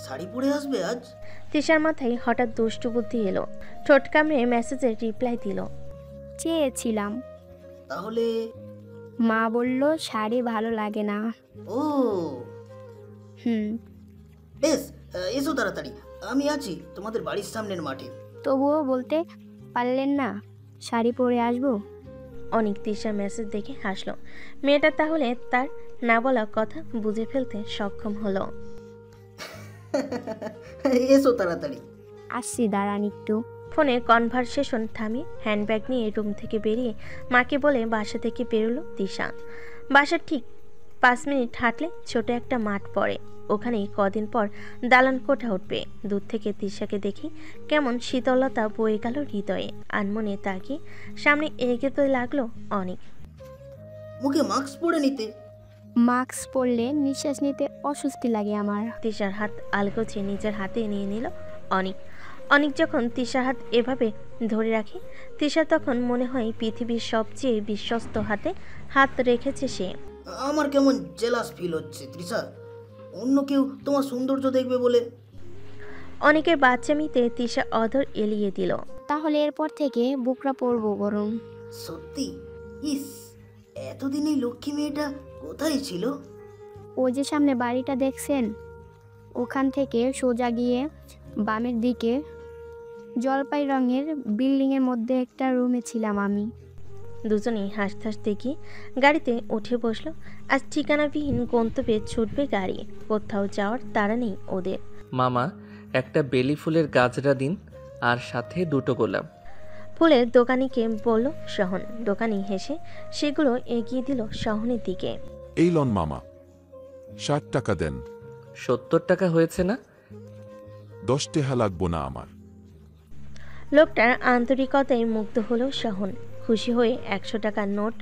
শাড়ি পরে আসবে আজ? তিশার মাথায় হঠাৎ দুষ্টু বুদ্ধি এলো। ঠোঁট কামড়ে মেসেজের রিপ্লাই দিল। চেয়েছিলাম, তাহলে? মা বলল শাড়ি ভালো লাগে না। ও হুম। বেশ, এসো তাড়াতাড়ি, আমি আছি তোমাদের বাড়ির সামনের মাঠে। তবুও বলতে পারলেন না শাড়ি পরে আসবো? অনেক তিশার মেসেজ দেখে হাসলো। মেয়েটা তাহলে তার না বলা কথা বুঝে ফেলতে সক্ষম হলো। এসো তাড়াতাড়ি। আসছি, দাঁড়ান একটু। ফোনে কনভারসেশন থামিয়ে হ্যান্ডব্যাগ নিয়ে রুম থেকে বেরিয়ে মাকে বলে বাসা থেকে বেরোলো তিশা। বাসার ঠিক 5 মিনিট হাঁটলে ছোট একটা মাঠ পড়ে। ওখানেই কদিন পর দালান কোঠা উঠবে। দূর থেকে তিশাকে দেখি কেমন শীতলতা বয়ে গেল হৃদয়ে। আনমনে তাকিয়ে সামনে এগোতে লাগলো অনেক। মুখে মাস্ক পরে নিতে। মাস্ক পরলে নিঃশ্বাস নিতে অস্বস্তি লাগে আমার। তিশার হাত আলগোছে নিজের হাতে নিয়ে নিল অনেক। অনেক যখন তিশার হাত এভাবে ধরে রাখে, তিশার তখন মনে হয় পৃথিবীর সবচেয়ে বিশ্বস্ত হাতে হাত রেখেছে সে। আমার কেমন জেলাস ফিল হচ্ছে তৃষা, অন্য কেউ তোমার সৌন্দর্য দেখবে বলে। অনেকের বাচ্চামিতে তিশা অধর এলিয়ে দিল। তাহলে এরপর থেকে বুকরা পরবো বরং। সত্যি? ইস, এতদিন এই লক্ষ্মী মেয়েটা কোথায় ছিল? ওই যে সামনে বাড়িটা দেখছেন, ওখান থেকে সোজা গিয়ে বামের দিকে জলপাই রঙের বিল্ডিংয়ের মধ্যে একটা রুমে ছিলাম আমি। দুজনেই হাসতে হাসতে গিয়ে গাড়িতে উঠে বসলো। আজ ঠিকানাবিহীন গন্তব্যে ছুটবে গাড়ি। কোথাও যাওয়ার তাড়া নেই ওদের। মামা, একটা বেলি ফুলের গাজরা দিন, আর সাথে 2টো গোলাপ। ফুলের দোকানিকে বলল সহন। দোকানি হেসে সেগুলো এগিয়ে দিল সহনের দিকে। এই লন মামা, 60 টাকা দেন। 70 টাকা হয়েছে না? 10 টাকা লাগবো না আমার। লোকটার আন্তরিকতায় মুগ্ধ হলো সহন। খুশি হয়ে 100 টাকার নোট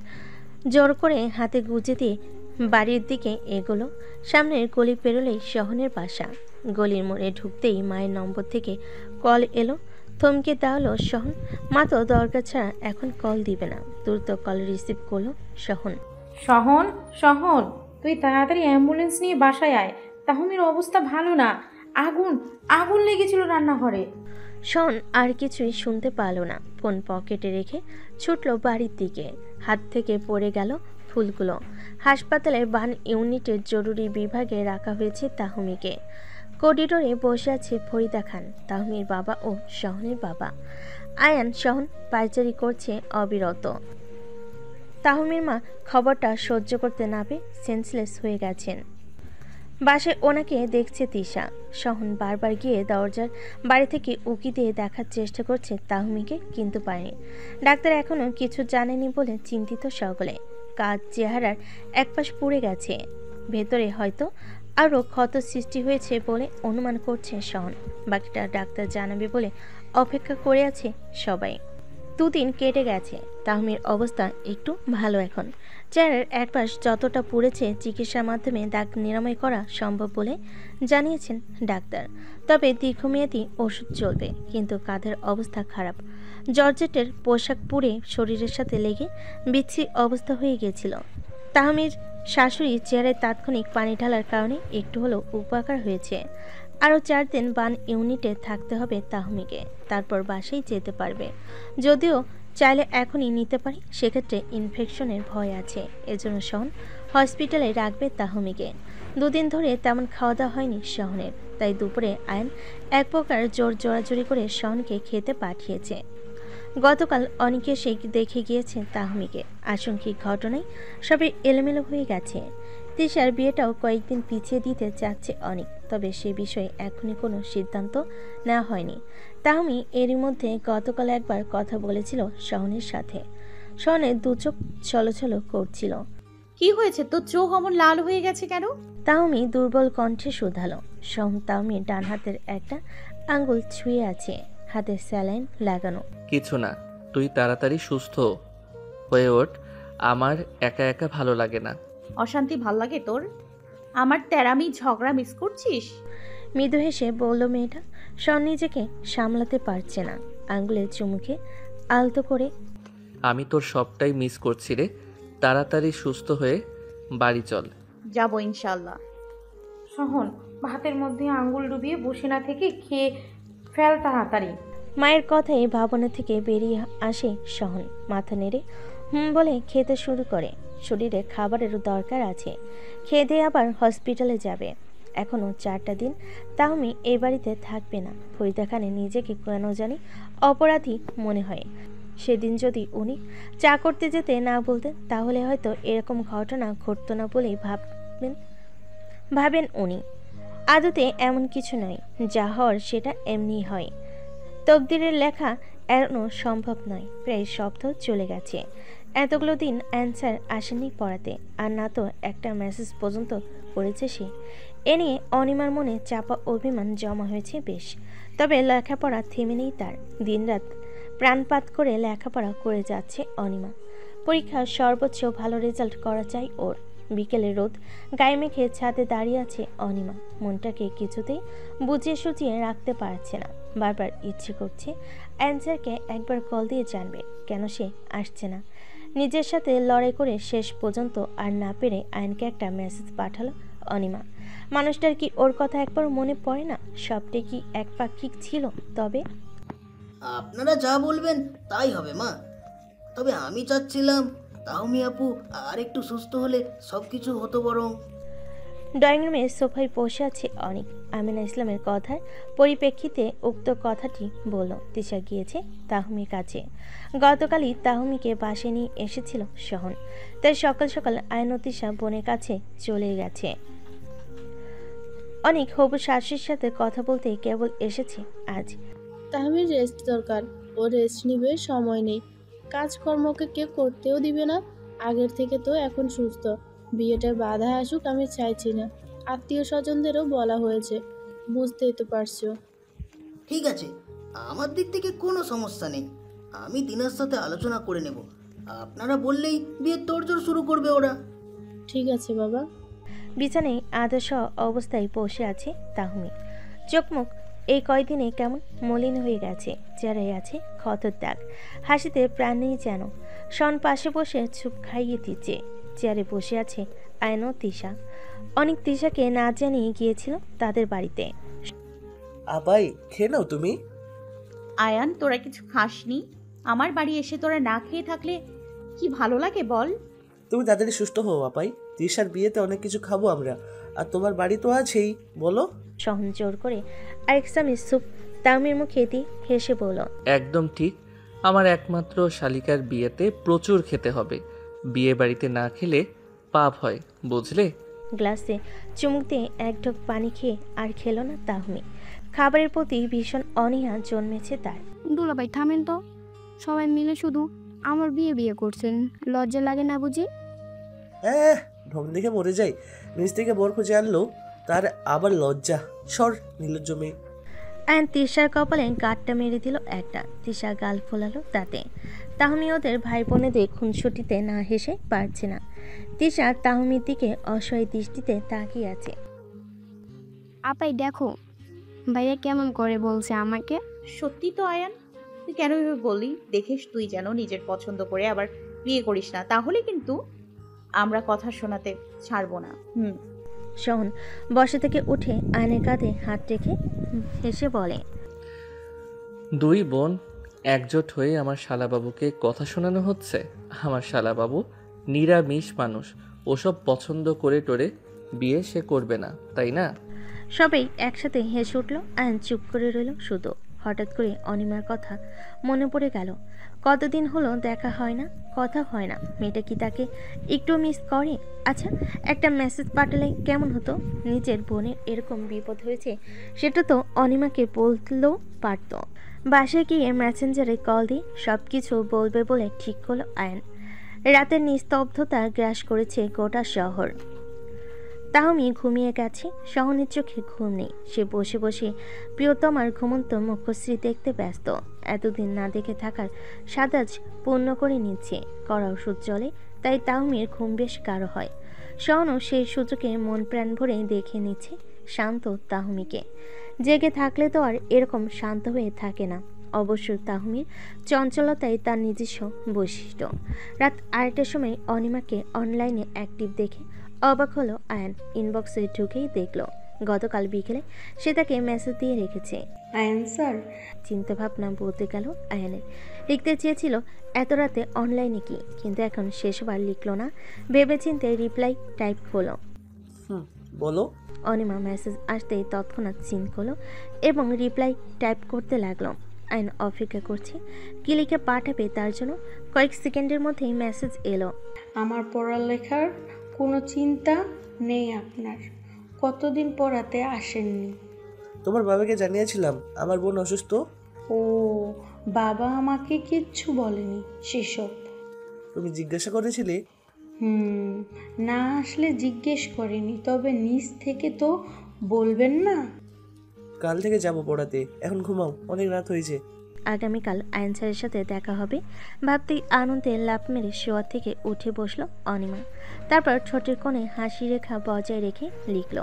জোর করে হাতে গুজে দিয়ে বাড়ির দিকে এগোলো। সামনের গলি পেরোলেই সহনের বাসা। গলির মোড়ে ঢুকতেই মায়ের নম্বর থেকে কল এলো। থমকে দাঁড়ালো সহন। মা তো দরকার ছাড়া এখন কল দিবে না। দ্রুত কল রিসিভ করলো সহন। শহন, শহন, তুই তাড়াতাড়ি অ্যাম্বুলেন্স নিয়ে বাসায় আয়। তাহমির অবস্থা ভালো না, আগুন আগুন লেগেছিল রান্নাঘরে। শন আর কিছুই শুনতে পারল না। ফোন পকেটে রেখে ছুটলো বাড়ির দিকে। হাত থেকে পড়ে গেল ফুলগুলো। হাসপাতালের বান ইউনিটের জরুরি বিভাগে রাখা হয়েছে তাহমিকে। করিডোরে বসে আছে ফরিদা খান, তাহমির বাবা ও শহনের বাবা। আয়ান শহন পায়চারি করছে অবিরত। তাহমির মা খবরটা সহ্য করতে না পেরে সেন্সলেস হয়ে গেছেন। বাসায় ওনাকে দেখছে তিশা। শহন বারবার গিয়ে দরজার বাড়ি থেকে উকি দিয়ে দেখার চেষ্টা করছে তাহমিকে, কিন্তু পায়নি। ডাক্তার এখনো কিছু জানেনি বলে চিন্তিত সকলে। কাজ চেহারার একপাশ পুড়ে গেছে, ভেতরে হয়তো আরও ক্ষত সৃষ্টি হয়েছে বলে অনুমান করছে শহন। বাকিটা ডাক্তার জানাবে বলে অপেক্ষা করে আছে সবাই। 2 দিন কেটে গেছে, তাহমির অবস্থা একটু ভালো এখন। চেহারার একপাশ যতটা পুড়েছে চিকিৎসার মাধ্যমে দাগ নিরাময় করা সম্ভব বলে জানিয়েছেন ডাক্তার। তবে দীর্ঘমেয়াদী ওষুধ চলবে। কিন্তু কাঁধের অবস্থা খারাপ। জর্জেটের পোশাক পুড়ে শরীরের সাথে লেগে বিচ্ছিরি অবস্থা হয়ে গিয়েছিল। তাহমির শাশুড়ি চেহারায় তাৎক্ষণিক পানি ঢালার কারণে একটু হলেও উপকার হয়েছে। আরও 4 দিন বান ইউনিটে থাকতে হবে তাহমিকে, তারপর বাসায় যেতে পারবে। যদিও চাইলে এখনই নিতে পারি, সেক্ষেত্রে ইনফেকশনের ভয় আছে। এজন্য শহন হসপিটালে রাখবে তাহমিকে। 2 দিন ধরে তেমন খাওয়া দাওয়া হয়নি শহনের, তাই দুপুরে আয়ন এক প্রকার জোর জোরাজুরি করে শহনকে খেতে পাঠিয়েছে। গতকাল অনেকে সেই দেখে গিয়েছে তাহমিকে। আশঙ্কিক ঘটনায় সবে এলোমেলো হয়ে গেছে। তিশার বিয়েটাও কয়েকদিন পিছিয়ে দিতে চাচ্ছে অনেক, তবে সে বিষয়ে এখনই কোনো সিদ্ধান্ত নেওয়া হয়নি। তাহমি এরই মধ্যে গতকাল একবার কথা বলেছিল শহনের সাথে। শহনের 2 চোখ ছলছল করছিল। কি হয়েছে তোর, চোখ অমন লাল হয়ে গেছে কেন? তাহমি দুর্বল কণ্ঠে শুধালো। শহন তাহমির ডান হাতের একটা আঙ্গুল ছুঁয়ে আছে, হাতে স্যালাইন লাগানো। কিছু না, তুই তাড়াতাড়ি সুস্থ হয়ে ওঠ। আমার একা একা ভালো লাগে না। অশান্তি ভাল লাগে তোর? আমার তেরামি ঝগড়া মিস করছিস? মৃদু হেসে বলল মেয়েটা। শহন নিজেকে সামলাতে পারছে না, আঙ্গুলের চুমুকে আলতো করে। আমি তোর সবটাই মিস করছি রে। তাড়াতাড়ি সুস্থ হয়ে বাড়ি চল। যাবো ইনশাল্লাহ। শহন, ভাতের মধ্যে আঙ্গুল ডুবিয়ে বসে না থেকে খেয়ে ফেল তাড়াতাড়ি। মায়ের কথায় ভাবনা থেকে বেরিয়ে আসে সহন। মাথা নেড়ে বলে খেতে শুরু করে। শরীরে খাবারেরও দরকার আছে, খেয়ে দিয়ে আবার হসপিটালে যাবে। এখনও 4টা দিন তাহমি এই বাড়িতে থাকবে না। ফরিদা খানে নিজেকে কেন জানি অপরাধী মনে হয়। সেদিন যদি উনি চা করতে যেতে না বলতেন তাহলে হয়তো এরকম ঘটনা ঘটতো না বলেই ভাবেন উনি। আদতে এমন কিছু নয়, যা হওয়ার সেটা এমনিই হয়। তকদিরের লেখা এড়ানো সম্ভব নয়। প্রায় সপ্তাহ চলে গেছে, এতগুলো দিন অ্যান্সার আসেনি পড়াতে, আর না তো একটা মেসেজ পর্যন্ত করেছে সে। এ নিয়ে অনিমার মনে চাপা অভিমান জমা হয়েছে বেশ। তবে লেখাপড়া থেমে নেই তার। দিনরাত প্রাণপাত করে লেখাপড়া করে যাচ্ছে অনিমা। পরীক্ষার সর্বোচ্চ ভালো রেজাল্ট করা চাই ওর। বিকেলে রোদ গায়ে মেখে ছাদে দাঁড়িয়ে আছে অনিমা। মনটাকে কিছুতেই বুঝিয়ে সুঝিয়ে রাখতে পারছে না। বারবার ইচ্ছে করছে অ্যান্সারকে একবার কল দিয়ে জানবে কেন সে আসছে না। নিজের সাথে লড়াই করে শেষ পর্যন্ত আর না পেরে আয়নকে একটা মেসেজ পাঠালো অনিমা। মানুষটার কি ওর কথা একবার মনে পড়ে না? সবটাই কি একপাক্ষিক ছিল? তবে আপনারা যা বলবেন তাই হবে মা। তবে আমি চাচ্ছিলাম তাহমি আপু আর একটু সুস্থ হলে সব কিছু হতো বরং। ড্রয়িং রুমে সোফায় বসে আছে অনিক। আমিনা ইসলামের কথার পরিপ্রেক্ষিতে উক্ত কথাটি বলল। তিশা গিয়েছে তাহমির কাছে। গতকালই তাহমিকে বাসায় নিয়ে এসেছিল সহন, তাই সকাল সকাল আয়ন ও তিশা বোনের কাছে চলে গেছে। অনেক হবু শাশুড়ির সাথে কথা বলতে কেবল এসেছে আজ। তাহমির রেস্ট দরকার, ও রেস্ট নিবে, সময় নেই। কাজকর্মকে কেউ করতেও দিবে না। আগের থেকে তো এখন সুস্থ। বিয়েটা বাধা আসুক আমি চাইছি না। আত্মীয় স্বজনদেরও বলা হয়েছে, বুঝতেই তো পারছো। ঠিক আছে, আমার দিক থেকে কোনো সমস্যা নেই। আমি দিনার সাথে আলোচনা করে নেব। আপনারা বললেই বিয়ের তোড়জোড় শুরু করবে ওরা। ঠিক আছে বাবা। বিছানায় আদর্শ অবস্থায় বসে আছে তাহমি। চোখমুখ এই কয়দিনে কেমন মলিন হয়ে গেছে, চেহারায় আছে ক্ষতর দাগ। হাসিতে প্রাণ নেই যেন। শন পাশে বসে চুপ খাইয়ে দিচ্ছে। চেয়ারে বসে আছে আয়ন ও তিশা। অনেক তিশাকে না জানিয়ে গিয়েছিল তাদের বাড়িতে। আবাই খেয়ে নাও তুমি। আয়ান, তোরা কিছু খাসনি? আমার বাড়ি এসে তোরা না খেয়ে থাকলে কি ভালো লাগে বল? তুমি তাড়াতাড়ি সুস্থ হও আপাই। তৃষার বিয়েতে অনেক কিছু খাবো আমরা, আর তোমার বাড়ি তো আছেই। বলো। সহন জোর করে আরেক চামচ স্যুপ তাহমির মুখে দিয়ে হেসে বলল, একদম ঠিক। আমার একমাত্র শালিকার বিয়েতে প্রচুর খেতে হবে। বিয়ে বাড়িতে না খেলে পাপ হয়, বুঝলে? গ্লাসে চুমুক দিয়ে এক ঢোক পানি খেয়ে আর খেলো না তাহমি। খাবারের প্রতি ভীষণ অনীহা জন্মেছে তার। দুলাভাই থামেন তো, সবাই মিলে শুধু আমার বিয়ে বিয়ে করছেন, লজ্জা লাগে না বুঝি? হ্যাঁ, ঢং দেখে মরে যাই। নিজ থেকে বর খুঁজে আনলো, তার আবার লজ্জা। সর নির্লজ্জ মেয়ে। অ্যান্ড তিশার কপালে গাঁটটা মেরে দিল একটা। তিশা গাল ফোলালো তাতে। তাহমি ওদের ভাই বোনেদের খুনসুটিতে না হেসে পারছে না। তিশা তাহমির দিকে অসহায় দৃষ্টিতে তাকিয়ে আছে। আপাই দেখো ভাইয়া কেমন করে বলছে আমাকে। সত্যি তো আয়ান, তুই কেন এভাবে বললি? দেখিস তুই যেন নিজের পছন্দ করে আবার বিয়ে করিস না, তাহলে কিন্তু আমরা কথা শোনাতে ছাড়বো না। শোন বসে থেকে উঠে আয়নের কাঁধে হাত রেখে হেসে বলে, দুই বোন একজোট হয়ে আমার শালাবাবুকে কথা শোনানো হচ্ছে। আমার শালাবাবু নিরামিষ মানুষ, ওসব পছন্দ করে টোরে বিয়ে সে করবে না, তাই না? সবাই একসাথে হেসে উঠল। আয়ন চুপ করে রইল শুধু। হঠাৎ করে অনিমার কথা মনে পড়ে গেল। কতদিন হলো দেখা হয় না, কথা হয় না। মেয়েটা কি তাকে একটু মিস করে? আচ্ছা, একটা মেসেজ পাঠালে কেমন হতো? নিজের বোনের এরকম বিপদ হয়েছে সেটা তো অনিমাকে বলতেও পারত। বাসায় গিয়ে মেসেঞ্জারে কল দিয়ে সব কিছু বলবে বলে ঠিক হলো আয়ন। রাতের নিস্তব্ধতা গ্রাস করেছে গোটা শহর। তাহমি ঘুমিয়ে গেছে। সহনের চোখে ঘুম নেই। সে বসে বসে প্রিয়তমার ঘুমন্ত মুখশ্রী দেখতে ব্যস্ত। এতদিন না দেখে থাকার সাদাজ পূর্ণ করে নিচ্ছে। কড়া ওষুধ চলে, তাই তাহমির ঘুম বেশ গাঢ় হয়। সহনও সেই সুযোগে মন প্রাণ ভরে দেখে নিচ্ছে শান্ত তাহমিকে। জেগে থাকলে তো আর এরকম শান্ত হয়ে থাকে না। অবশ্য তাহমির চঞ্চলতাই তার নিজস্ব বৈশিষ্ট্য। রাত 8টার সময় অনিমাকে অনলাইনে অ্যাক্টিভ দেখে অবাক হলো আয়ান। ইনবক্সে ঢুকেই দেখল গতকাল বিকেলে সে তাকে মেসেজ দিয়ে রেখেছে। আয়ান স্যার, চিন্তা ভাবনা বলতে গেল আয়ানের। লিখতে চেয়েছিল এত রাতে অনলাইনে কি, কিন্তু এখন শেষবার লিখলো না, ভেবেচিন্তে রিপ্লাই টাইপ হলো। বলো। অনিমা মেসেজ আসতেই তৎক্ষণাৎ সিন করলো এবং রিপ্লাই টাইপ করতে লাগলো। আইন অপেক্ষা করছে কি লিখে পাঠাবে তার জন্য। কয়েক সেকেন্ডের মধ্যেই মেসেজ এলো। আমার পড়ালেখার কোনো চিন্তা নেই আপনার। কতদিন পড়াতে আসেননি? তোমার বাবাকে জানিয়েছিলাম আমার বোন অসুস্থ। ও, বাবা আমাকে কিচ্ছু বলেনি সেসব। তুমি জিজ্ঞাসা করেছিলে? না আসলে জিজ্ঞেস করিনি, তবে নিজ থেকে তো বলবেন না। কাল থেকে যাব পড়াতে, এখন ঘুমাও, অনেক রাত হয়েছে। আগামীকাল আয়ন স্যারের সাথে দেখা হবে ভাবতেই আনন্দে লাফ মেরে শোয়া থেকে উঠে বসলো অনিমা। তারপর ঠোঁটের কোণে হাসি রেখা বজায় রেখে লিখল,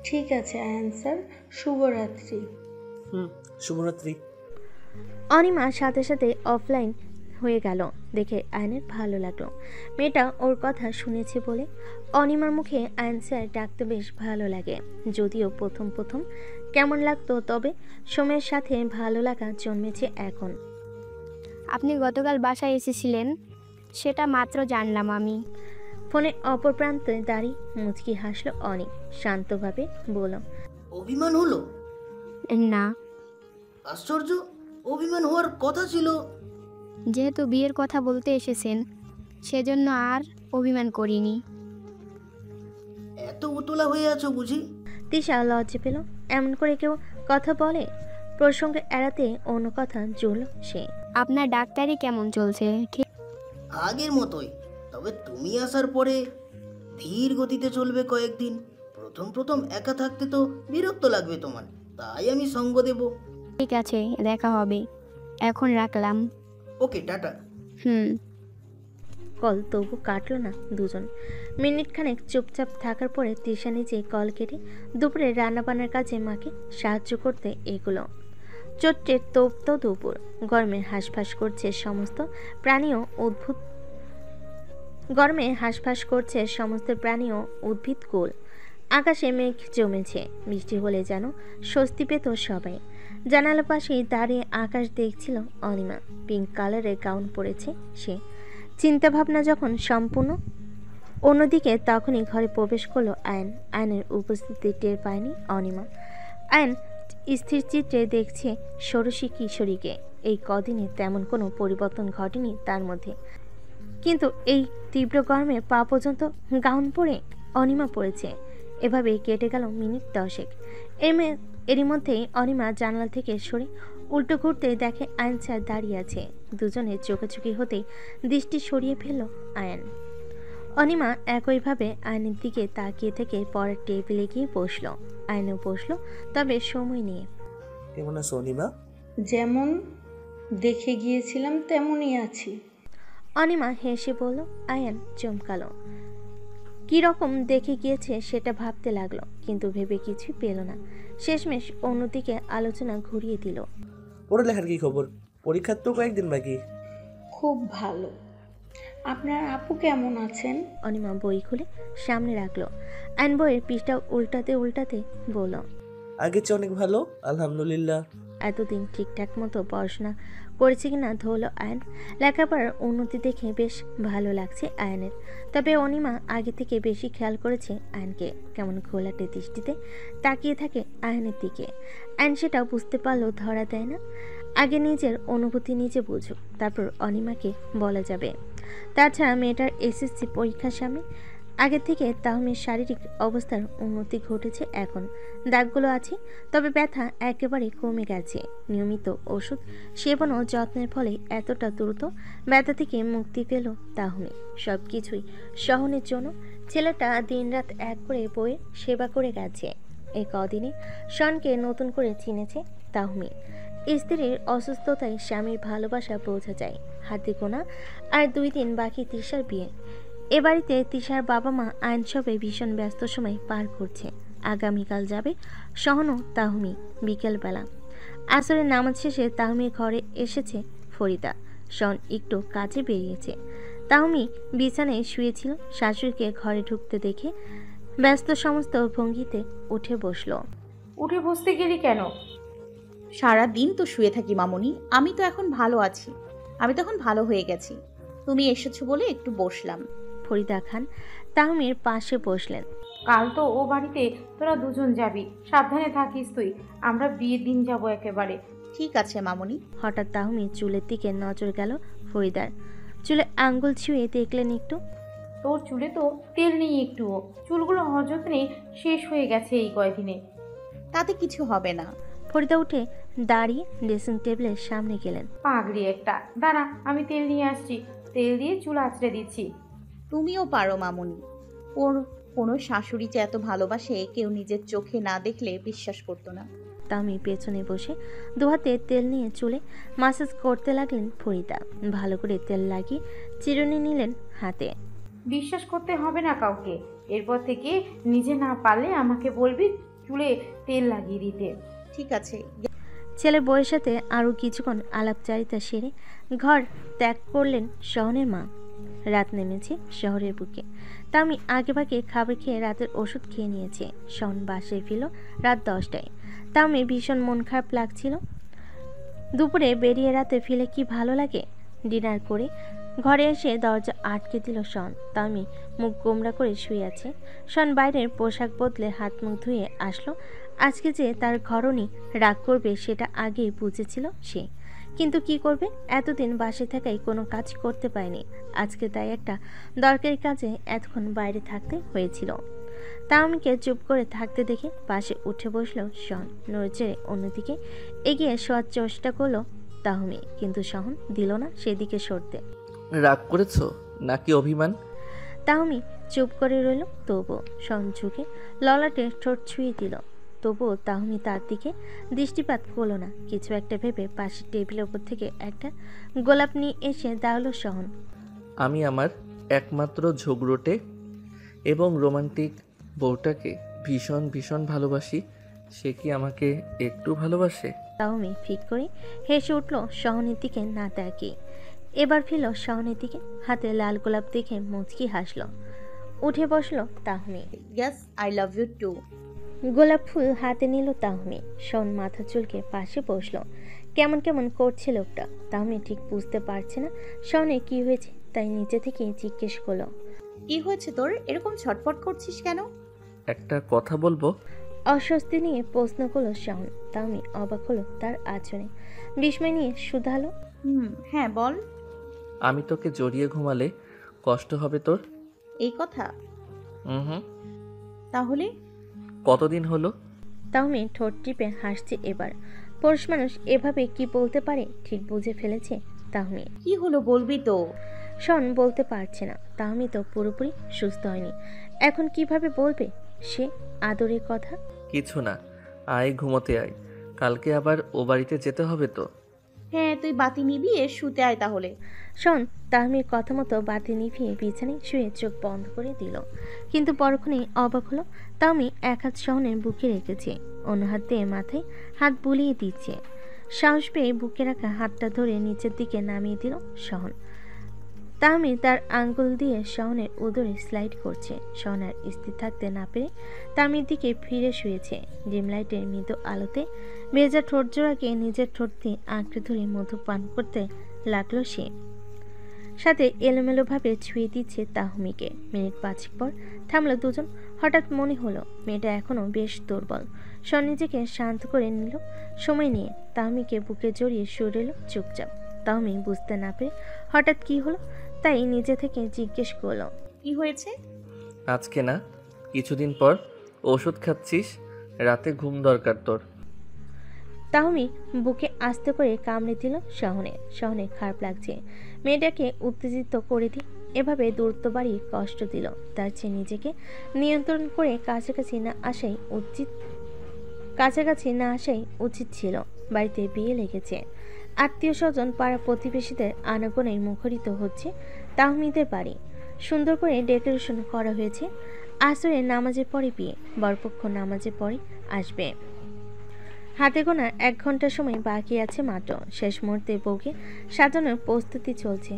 ঠিক আছে আয়ান স্যার, শুভরাত্রি। শুভরাত্রি। অনিমা সাথে সাথে অফলাইন হয়ে গেল দেখে আয়নের ভালো লাগলো। মেয়েটা ওর কথা শুনেছে বলে। অনিমার মুখে আয়ন স্যার ডাকতে বেশ ভালো লাগে, যদিও প্রথম প্রথম কেমন লাগতো, তবে সময়ের সাথে ভালো লাগা জন্মেছে এখন। আপনি গতকাল বাসায় এসেছিলেন, সেটা মাত্র জানলাম আমি। ফোনে অপর প্রান্তে দাঁড়িয়ে মুচকি হাসলো অনিক, শান্তভাবে বলল, অভিমান হলো? না, আশ্চর্য, অভিমান হওয়ার কথা ছিল। যেহেতু বিয়ের কথা বলতে এসেছেন সেজন্য আর অভিমান করিনি। এত উতলা হয়ে আছো বুঝি? তিশা লজ্জা পেল, এমন করে কেউ কথা বলে? প্রসঙ্গে এড়াতে অন্য কথা জুড়ল সে। আপনার ডাক্তারি কেমন চলছে? ঠিক আগের মতোই, তবে তুমি আসার পরে ধীর গতিতে চলবে কয়েকদিন। প্রথম প্রথম একা থাকতে তো বিরক্ত লাগবে তোমার, তাই আমি সঙ্গ দেব। ঠিক আছে, দেখা হবে, এখন রাখলাম। ওকে, টাটা। কল তবু কাটলো না দুজন। মিনিট খানেক চুপচাপ থাকার পরে তৃষা নিজে কল কেটে দুপুরে রান্নাবান্নার কাজে মাকে সাহায্য করতে এগুলো। চোট্টের তপ্ত দুপুর, গরমে হাঁসফাঁস করছে সমস্ত প্রাণীও উদ্ভুত গরমে হাঁসফাঁস করছে সমস্ত প্রাণী ও উদ্ভিদ কুল। আকাশে মেঘ জমেছে, বৃষ্টি হলে যেন স্বস্তি পেত সবাই। জানালার পাশেই দাঁড়িয়ে আকাশ দেখছিল অনিমা। পিঙ্ক কালারের গাউন পরেছে সে। চিন্তাভাবনা যখন সম্পূর্ণ অন্যদিকে, তখনই ঘরে প্রবেশ করলো আয়ন। আয়নের উপস্থিতি টের পায়নি অনিমা। আয়ন স্থির চিত্রে দেখছে ষোড়শী কিশোরীকে। এই কদিনে তেমন কোনো পরিবর্তন ঘটেনি তার মধ্যে, কিন্তু এই তীব্র গরমে পা পর্যন্ত গাউন পরে অনিমা পড়েছে। এভাবে কেটে গেল মিনিট 10। এরই মধ্যেই অনিমা জানালা থেকে সরে উল্টো ঘুরতে দেখে আয়ন স্যার দাঁড়িয়ে আছে। দুজনের চোখাচোখি হতেই দৃষ্টি সরিয়ে ফেলল আয়ন। অনিমা একইভাবে আয়নের দিকে তাকিয়ে থেকে পরের টেবিলে গিয়ে বসলো। আয়নও বসলো, তবে সময় নিয়ে। কেমন আছো অনিমা? যেমন দেখে গিয়েছিলাম তেমনই আছি। অনিমা হেসে বলল। আয়ান চমকালো। কীরকম দেখে গিয়েছে সেটা ভাবতে লাগলো, কিন্তু ভেবে কিছুই পেল না। শেষমেশ অন্যদিকে আলোচনা ঘুরিয়ে দিল। পড়ালেখার কি খবর? পরীক্ষার তো কয়েকদিন বাকি। খুব ভালো। আপনার আপু কেমন আছেন? অনিমা বই খুলে সামনে রাখলো। আয়ন বইয়ের পৃষ্ঠা উল্টাতে উল্টাতে বলল, আগের চেয়ে অনেক ভালো, আলহামদুলিল্লাহ। এতদিন ঠিকঠাক মতো পড়াশোনা করেছে কিনা ধরলো আয়ন। লেখাপড়ার উন্নতি দেখে বেশ ভালো লাগছে আয়নের। তবে অনিমা আগে থেকে বেশি খেয়াল করেছে আয়নকে। কেমন ঘোলাটে দৃষ্টিতে তাকিয়ে থাকে আয়নের দিকে। আয়ন সেটাও বুঝতে পারলেও ধরা দেয় না। আগে নিজের অনুভূতি নিজে বুঝুক, তারপর অনিমাকে বলা যাবে। তাছাড়া মেয়েটার এসএসসি পরীক্ষার সামনে। আগে থেকে তাহমির শারীরিক অবস্থার উন্নতি ঘটেছে। এখন দাগগুলো আছে, তবে ব্যথা একেবারে কমে গেছে। নিয়মিত ওষুধ সেবন ও যত্নের ফলে এতটা দ্রুত ব্যথা থেকে মুক্তি পেল তাহমি। সব কিছুই সহনের জন্য ছেলেটা দিনরাত এক করে বইয়ের সেবা করে গেছে। এই কদিনে শনকে নতুন করে চিনেছে তাহমি। স্ত্রীর অসুস্থতায় স্বামীর ভালোবাসা বোঝা যায়। হাতে গোনা আর 2 দিন বাকি তৃষার বিয়ে। এ বাড়িতে তৃষার বাবা মা আইনসবে ভীষণ ব্যস্ত সময় পার করছে। আগামীকাল যাবে সহন ও তাহমি বিকেলবেলা। আসরের নামাজ শেষে তাহমির ঘরে এসেছে ফরিদা। শন একটু কাজে বেরিয়েছে। তাহমি বিছানায় শুয়েছিল। শাশুড়িকে ঘরে ঢুকতে দেখে ব্যস্ত সমস্ত ভঙ্গিতে উঠে বসলো। উঠে বসতে গেলি কেন? সারা দিন তো শুয়ে থাকি মামুনি, আমি তো এখন ভালো আছি, আমি তখন ভালো হয়ে গেছি। তুমি এসেছো বলে একটু বসলাম। ফরিদা খান তাহমির পাশে বসলেন। কাল তো ও বাড়িতে তোরা দুজন যাবি, সাবধানে থাকিস তুই। আমরা বিয়ের দিন যাব একেবারে। ঠিক আছে মামুনি। হঠাৎ তাহমির চুলের দিকে নজর গেল ফরিদার। চুলে আঙ্গুল ছুঁয়ে দেখলেন একটু। তোর চুলে তো তেল নেই একটুও, চুলগুলো অযত্নে শেষ হয়ে গেছে এই কয়দিনে। তাতে কিছু হবে না। ফরিদা উঠে দাঁড়িয়ে ড্রেসিং টেবিলের সামনে গেলেন। পাগড়ি একটা, দাঁড়া আমি তেল নিয়ে আসছি, তেল দিয়ে চুল আঁচড়ে দিচ্ছি। তুমিও পারো মামুনি। কোনো শাশুড়ি যে এত ভালোবাসে কেউ নিজের চোখে না দেখলে বিশ্বাস করতো না। তাহমি পেছনে বসে দুহাতে তেল নিয়ে চুলে মাসাজ করতে লাগলেন ফরিদা। ভালো করে তেল লাগিয়ে চিরুনি নিলেন হাতে। বিশ্বাস করতে হবে না কাউকে, এরপর থেকে নিজে না পারলে আমাকে বলবি চুলে তেল লাগিয়ে দিতে। ঠিক আছে। ছেলে বউয়ের সাথে আরও কিছুক্ষণ আলাপচারিতা সেরে ঘর ত্যাগ করলেন শহরের মা। রাত নেমেছে শহরের বুকে। তামি আগেভাগে খাবার খেয়ে রাতের ওষুধ খেয়ে নিয়েছে। শন বাসায় ফিরল রাত 10টায়। তামি ভীষণ মন খারাপ লাগছিল। দুপুরে বেরিয়ে রাতে ফিরে কি ভালো লাগে। ডিনার করে ঘরে এসে দরজা আটকে দিল শন। তামি মুখ গোমরা করে শুয়ে আছে। শন বাইরের পোশাক বদলে হাত মুখ ধুয়ে আসলো। আজকে যে তার ঘরণী রাগ করবে সেটা আগেই বুঝেছিল সে, কিন্তু কি করবে, এতদিন বাসায় থাকায় কোনো কাজ করতে পারেনি। আজকে তাই একটা দরকারি কাজে এতক্ষণ বাইরে থাকতে হয়েছিল। তাহমিকে চুপ করে থাকতে দেখে পাশে উঠে বসলো শন। নড়েচড়ে অন্যদিকে এগিয়ে শোয়ার চেষ্টা করলো তাহমি, কিন্তু শহন দিল না সেদিকে সরতে। রাগ করেছো নাকি অভিমান? তাহমি চুপ করে রইল। তবুও শন ঝুঁকে ললাটে ঠোঁট ছুঁয়ে দিল। তবুও তাহমি তার দিকে দৃষ্টিপাত করলো না। কিছু একটা ভেবে পাশের টেবিলের উপর থেকে একটা গোলাপ নিয়ে এসে দাঁড়ালো শহন। আমি আমার একমাত্র ঝগড়টে এবং রোমান্টিক বউটাকে ভীষণ ভীষণ ভালোবাসি। সে কি আমাকে একটু ভালোবাসে? তাহমি ফিক করে হেসে উঠল শহনের দিকে না তাকিয়ে। এবার ফিরল শহনের দিকে, হাতে লাল গোলাপ দেখে মুচকি হাসলো। উঠে বসলো Tahmi. Yes, I love you too. গোলাপ ফুল হাতে নিল তাহমি। শন মাথা চুলকে পাশে বসলো। কেমন কেমন করছে লোকটা। তাহমি ঠিক বুঝতে পারছে না শনের কি হয়েছে, তাই নিচে থেকে জিজ্ঞেস করলো, কি হয়েছে তোর, এরকম ছটফট করছিস কেন? একটা কথা বলবো? অস্বস্তি নিয়ে প্রশ্ন করলো শন। তাহমি অবাক হলো তার আচরণে, বিস্ময় নিয়ে শুধালো, হ্যাঁ বল। আমি তোকে জড়িয়ে ঘুমালে কষ্ট হবে তোর? এই কথা? হুম। তাহলে কতদিন হলো? তাহমি ঠোঁট টিপে হাসছে এবার। পুরুষ মানুষ এভাবে কি বলতে পারে ঠিক বুঝে ফেলেছে তাহমি। কি হলো বলবি তো? শন বলতে পারছে না। তাহমি তো পুরোপুরি সুস্থ হয়নি, এখন কিভাবে বলবে সে আদরের কথা? কিছু না, আয় ঘুমোতে আয়, কালকে আবার ও বাড়িতে যেতে হবে তো। হ্যাঁ, তুই বাতি নিবি, এর শুতে আয় তাহলে। শন তাহমির কথা মতো বাতি নিভিয়ে বিছানায় শুয়ে চোখ বন্ধ করে দিল। কিন্তু পরক্ষণেই অবাক হলো, তাহমি এক হাত শহনের বুকে রেখেছে, অন্য হাত দিয়ে মাথায় হাত বুলিয়ে দিচ্ছে। সাহস পেয়ে বুকে রাখা হাতটা ধরে নিচের দিকে নামিয়ে দিল শহন। তাহমি তার আঙ্গুল দিয়ে শহনের উদরে স্লাইড করছে। শহন আর স্থির থাকতে না পেরে তাহমির দিকে ফিরে শুয়েছে। ডিম লাইটের মৃদু আলোতে ভেজা ঠোঁট জোড়াকে নিজের ঠোঁট দিয়ে আঁকড়ে ধরে মধু পান করতে লাগলো সে। সাথে এলোমেলোভাবে ছুঁয়ে দিচ্ছে তাহমিকে। মিনিট 5 পর থামলো দুজন। হঠাৎ মনে হলো মেয়েটা এখনো বেশ দুর্বল। শন নিজেকে শান্ত করে নিল সময় নিয়ে। তাহমিকে বুকে জড়িয়ে শুয়ে এলো চুপচাপ। তাহমি বুঝতে না পেরে হঠাৎ কি হলো তাই নিজে থেকে জিজ্ঞেস করলো, কি হয়েছে? আজকে না, কিছুদিন পর ওষুধ খাচ্ছিস, রাতে ঘুম দরকার তোর। তাহমি বুকে আস্তে করে কামড়ে দিল শহনে খারাপ লাগছে। মেয়েটাকে উত্তেজিত করে দি এভাবে দূরত্ব বাড়িয়ে কষ্ট দিল। তার চেয়ে নিজেকে নিয়ন্ত্রণ করে কাছাকাছি না আসাই উচিত ছিল। বাড়িতে বিয়ে লেগেছে, আত্মীয় স্বজন পাড়া প্রতিবেশীদের আনাগোনায় মুখরিত হচ্ছে তাহমিদের বাড়ি। সুন্দর করে ডেকোরেশন করা হয়েছে। আসরে নামাজের পরে বিয়ে, বরপক্ষ নামাজের পরে আসবে। হাতে গোনা 1 ঘন্টা সময় বাকি আছে মাত্র। শেষ মুহূর্তে বউকে সাজানোর প্রস্তুতি চলছে।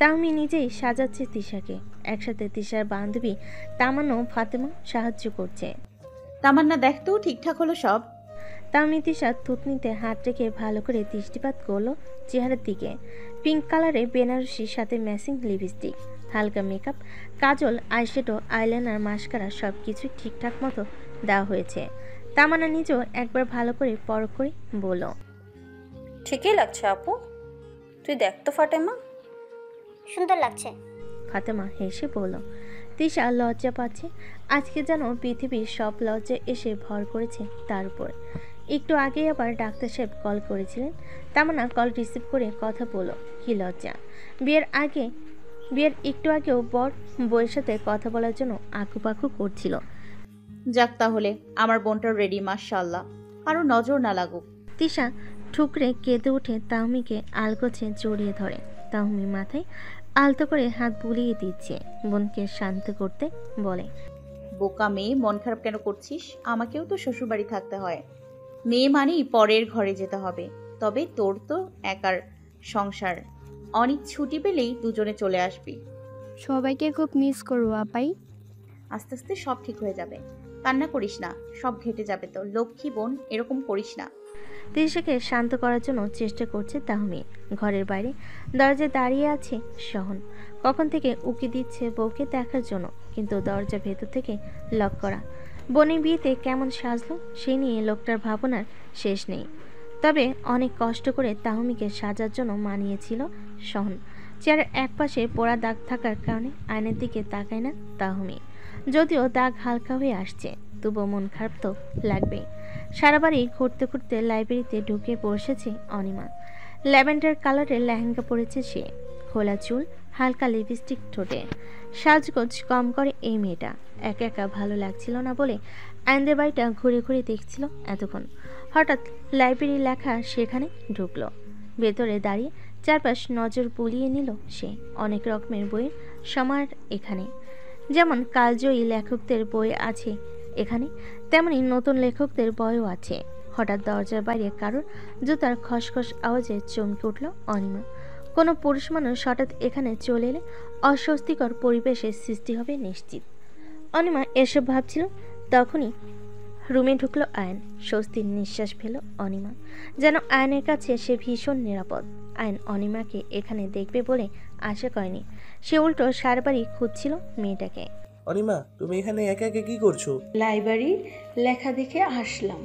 তাহমি নিজেই সাজাচ্ছে তিশাকে, একসাথে তিশার বান্ধবী তামান্না ও ফাতেমা সাহায্য করছে। তামান্না দেখ তো ঠিকঠাক হলো সব। তাহমি তিশা থুতনিতে হাত রেখে ভালো করে দৃষ্টিপাত করলো চেহারার দিকে। পিঙ্ক কালারে বেনারসির সাথে ম্যাচিং লিপস্টিক, হালকা মেকআপ, কাজল, আইশ্যাডো, আইলাইনার, মাস্কারা সব কিছুই ঠিকঠাক মতো দেওয়া হয়েছে। তামান্না নিজেও একবার ভালো করে পরখ করে বলল, ঠিকই লাগছে আপু, তুই দেখ তো ফাতেমা। সুন্দর লাগছে। ফাতেমা হেসে বলল। তিশা লজ্জা পাচ্ছে, আজকে যেন পৃথিবীর সব লজ্জা এসে ভর করেছে তার উপর। একটু আগেই আবার ডাক্তার সাহেব কল করেছিলেন। তামান্না কল রিসিভ করে কথা বলল, কি লজ্জা। বিয়ের একটু আগেও বউয়ের সাথে কথা বলার জন্য আঁকুপাকু করছিল। যাক তাহলে আমার বোনটার রেডি, মাশাআল্লাহ, আরো নজর না লাগুক। তিশা ঠুকরে কেঁদে উঠে তাহমিকে আলগোছে জড়িয়ে ধরে। তাহমি মাথায় আলতো করে হাত বুলিয়ে দিচ্ছে, বোনকে শান্ত করতে বলে, বোকা মেয়ে, মন খারাপ কেন করছিস? আমাকেও তো শ্বশুরবাড়ি থাকতে হয়। মেয়ে মানেই পরের ঘরে যেতে হবে। তবে তোর তো একার সংসার, অনেক ছুটি পেলেই দুজনে চলে আসবি। সবাইকে খুব মিস করবো আপাই। আস্তে আস্তে সব ঠিক হয়ে যাবে, কান্না করিস না, সব ঘেটে যাবে তো। লক্ষ্মী বোন, এরকম করিস না। তিশাকে শান্ত করার জন্য চেষ্টা করছে তাহমি। ঘরের বাইরে দরজায় দাঁড়িয়ে আছে সহন, কখন থেকে উকি দিচ্ছে বউকে দেখার জন্য, কিন্তু দরজা ভেতর থেকে লক করা। বোনের বিয়েতে কেমন সাজলো সে নিয়ে লোকটার ভাবনার শেষ নেই। তবে অনেক কষ্ট করে তাহমিকে সাজার জন্য মানিয়েছিল সহন। চেয়ারের একপাশে পোড়া দাগ থাকার কারণে আয়নার দিকে তাকায় না তাহমি। যদিও দাগ হালকা হয়ে আসছে, তবুও মন খারাপ তো লাগবেই। সারা বাড়ি ঘুরতে ঘুরতে লাইব্রেরিতে ঢুকে বসেছে অনিমা। ল্যাভেন্ডার কালারের লেহেঙ্গা পরেছে সে, খোলা চুল, হালকা লিপস্টিক ঠোঁটে। সাজগোজ কম করে এই মেয়েটা। একা একা ভালো লাগছিল না বলে আইনদের বাড়িটা ঘুরে ঘুরে দেখছিল এতক্ষণ। হঠাৎ লাইব্রেরি লেখা সেখানে ঢুকলো। ভেতরে দাঁড়িয়ে চারপাশ নজর বুলিয়ে নিল সে। অনেক রকমের বইয়ের সমার এখানে, যেমন কালজয়ী লেখকদের বই আছে এখানে, তেমনি নতুন লেখকদের বইও আছে। হঠাৎ দরজার বাইরে কারোর জুতার খসখস আওয়াজে চমকে উঠল অনিমা। কোনো পুরুষ মানুষ হঠাৎ এখানে চলে এলে অস্বস্তিকর পরিবেশের সৃষ্টি হবে নিশ্চিত। অনিমা এসব ভাবছিল, তখনই রুমে ঢুকলো আয়ন। স্বস্তির নিঃশ্বাস ফেল অনিমা, যেন আয়নের কাছে সে ভীষণ নিরাপদ। আয়ন অনিমাকে এখানে দেখবে বলে আশা করেনি, সে উল্টো সারবারই খুঁজছিল মেয়েটাকে। অনিমা, তুমি এখানে একা একা কি করছো? লাইব্রেরির লেখা দেখে আসলাম।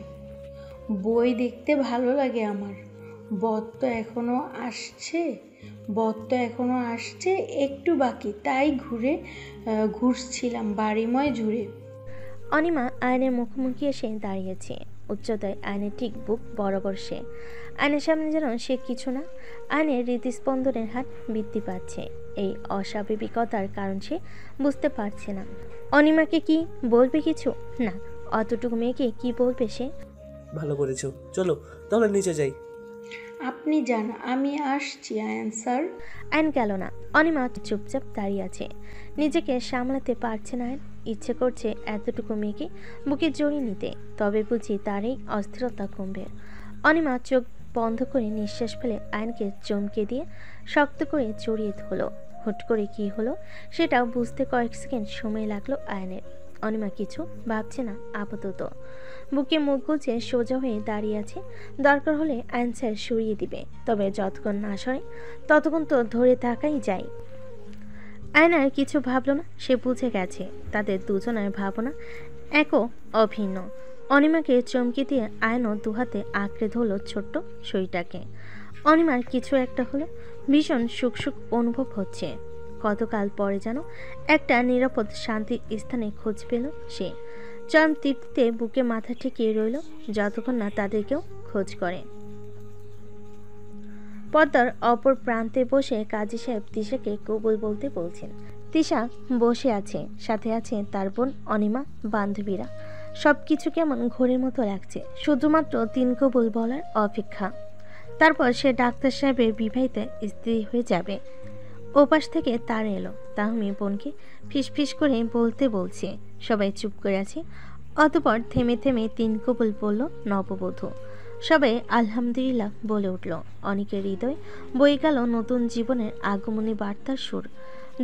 বই দেখতে ভালো লাগে আমার। বর তো এখনো আসছে, একটু বাকি, তাই ঘুরছিলাম বাড়িময় জুড়ে। অনিমা আয়নের মুখোমুখি এসে দাঁড়িয়েছে। উচ্চতায় আয়নের ঠিক বুক বরাবর সে। আয়নের সামনে যেন সে কিছু না। আয়নের হৃদস্পন্দনের হার বৃদ্ধি পাচ্ছে। এই অস্বাভাবিকতার কারণ সে বুঝতে পারছে না। অনিমাকে কি বলবে কিছু? না, অতটুকু মেয়েকে কি বলবে সে? ভালো করেছো, চলো তাহলে নিচে যাই। আপনি যান, আমি আসছি আয়ান স্যার। আয়ন গেল না। অনিমা চুপচাপ দাঁড়িয়ে আছে। নিজেকে সামলাতে পারছে না আয়ন। ইচ্ছে করছে এতটুকু মেয়েকে বুকে জড়িয়ে নিতে, তবে বুঝি তার এই অস্থিরতা কমবে। অনিমা চোখ বন্ধ করে নিঃশ্বাস ফেলে আয়নকে চমকে দিয়ে শক্ত করে জড়িয়ে ধরল। হুট করে কি হলো সেটাও বুঝতে কয়েক সেকেন্ড সময় লাগলো আয়নের। অনিমা কিছু ভাবছে না আপাতত। বুকে মুখ গুজে সোজা হয়ে দাঁড়িয়ে আছে। দরকার হলে আয়ন স্যার সরিয়ে দিবে, তবে যতক্ষণ না সরে ততক্ষণ তো ধরে থাকাই যায়। আয়ন আর কিছু ভাবল না। সে বুঝে গেছে তাদের দুজনের ভাবনা একও অভিন্ন। অনিমাকে চমকে দিয়ে আয়নও দুহাতে আঁকড়ে ধরল ছোট্ট শরীরটাকে। অনিমার কিছু একটা হলো, ভীষণ সুখ সুখ অনুভব হচ্ছে। কতকাল পরে যেন একটা নিরাপদ শান্তির স্থানে খোঁজ পেল সে। চরম তৃপ্তিতে বুকে মাথা ঠেকিয়ে রইল যতক্ষণ না তাদেরকেও খোঁজ করে। পর্দার অপর প্রান্তে বসে কাজী সাহেব তিশাকে কবুল বলতে বলছেন। তিশা বসে আছে, সাথে আছে তার বোন অনিমা, বান্ধবীরা। সব কিছু কেমন ঘোরের মতো লাগছে, শুধুমাত্র 3 কবুল বলার অপেক্ষা। তারপর সে ডাক্তার সাহেবের বিবাহিতা স্ত্রী হয়ে যাবে। ওপাশ থেকে তার এলো তাহমি বোনকে ফিসফিস করে বলতে বলছে। সবাই চুপ করে আছে। অতপর থেমে থেমে 3 কবুল বলল নববধূ। সবাই আলহামদুলিল্লাহ বলে উঠল। অনেকের হৃদয় বয়ে গেল নতুন জীবনের আগমনী বার্তার সুর।